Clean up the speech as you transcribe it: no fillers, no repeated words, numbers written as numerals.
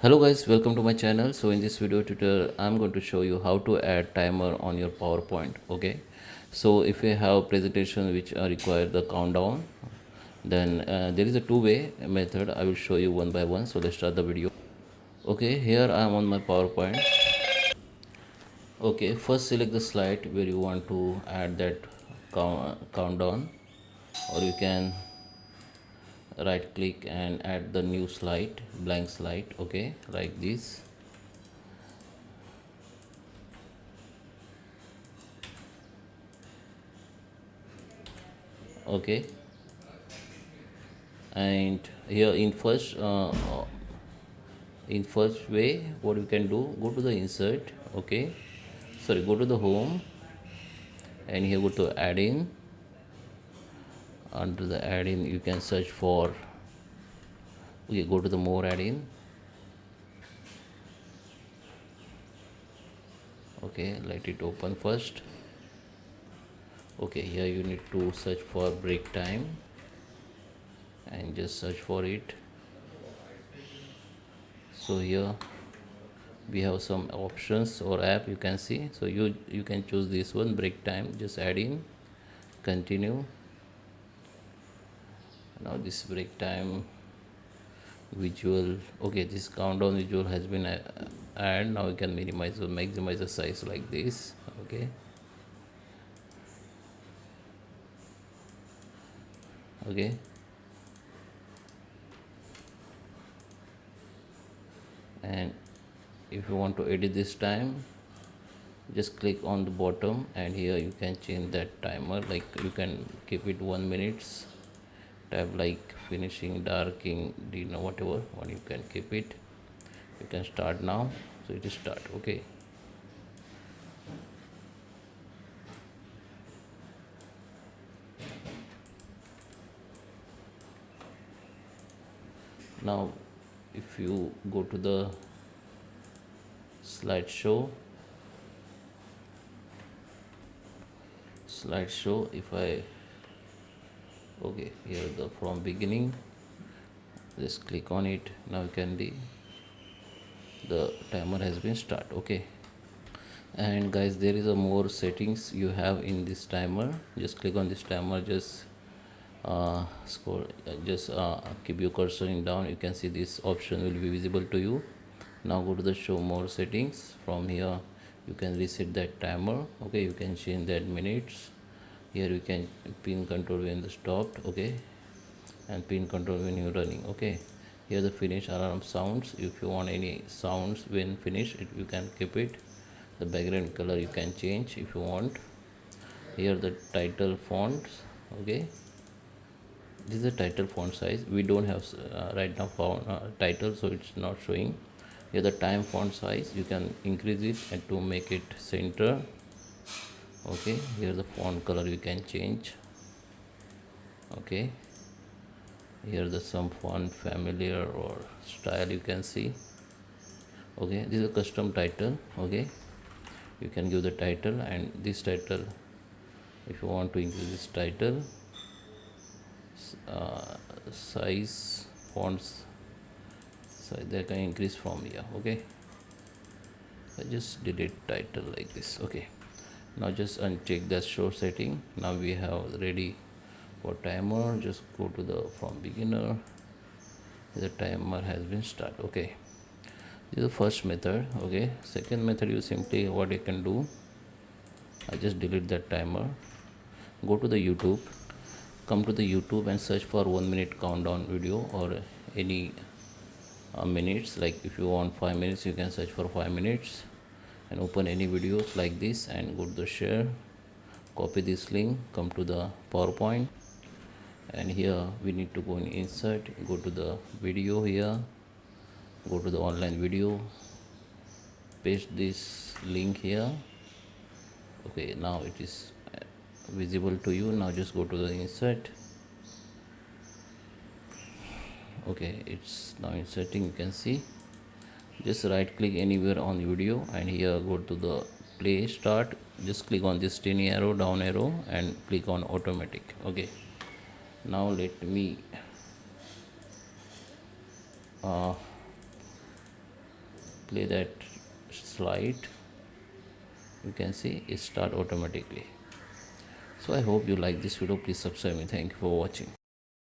Hello guys, welcome to my channel. So in this video tutorial I'm going to show you how to add timer on your PowerPoint. Okay, so if you have presentation which require the countdown, then there is a two-way method. I will show you one by one. So let's start the video. Okay, here I am on my PowerPoint. Okay, first select the slide where you want to add that countdown, or you can right click and add the new slide, blank slide. Okay, like this. Okay, and here in first way what you can do, go to the insert. Okay, sorry, go to the home, and here go to add in. Under the add in you can search for, okay, go to the more add in. Okay, let it open first. Okay, here you need to search for break time and just search for it. So here we have some options or app you can see. So you can choose this one, break time. Just add in, continue. Now this break time visual, okay, this countdown visual has been added. Now you can minimize or maximize the size like this. Okay, okay, and if you want to edit this time, just click on the bottom, and here you can change that timer. Like you can keep it 1 minute, tab like finishing, darking, dinner, whatever one you can keep it. You can start now. So it is start. Okay, now if you go to the slideshow, if I, okay, here the from beginning, just click on it. Now you can the timer has been start. Okay, and guys, there is a more settings you have in this timer. Just click on this timer, just scroll, just keep your cursor in down. You can see this option will be visible to you. Now go to the show more settings. From here you can reset that timer. Okay, you can change that minutes. Here you can pin control when the stopped. Okay, and pin control when you're running. Okay, here the finish alarm sounds. If you want any sounds when finished, you can keep it. The background color you can change if you want. Here the title fonts. Okay, this is the title font size. We don't have right now font title, so it's not showing. Here the time font size, you can increase it and to make it center. Okay, here the font color you can change. Okay, here the some font familiar or style you can see. Okay, this is a custom title. Okay, you can give the title, and this title, if you want to increase this title size, fonts size, they can increase from here. Okay, I just delete title like this. Okay, now just uncheck the show setting. Now we have ready for timer. Just go to the from beginner. The timer has been start. Okay, this is the first method. Okay, second method, you simply what you can do, I just delete that timer. Go to the YouTube, come to the YouTube and search for 1 minute countdown video, or any minutes. Like if you want 5 minutes, you can search for 5 minutes, and open any videos like this and go to the share, copy this link, come to the PowerPoint, and here we need to go in insert, go to the video, here go to the online video, paste this link here. Okay, now it is visible to you. Now just go to the insert. Okay, it's now inserting, you can see. Just right click anywhere on the video, and here go to the play start. Just click on this tiny arrow, down arrow, and click on automatic. Okay, now let me play that slide, you can see it start automatically. So I hope you like this video. Please subscribe me. Thank you for watching.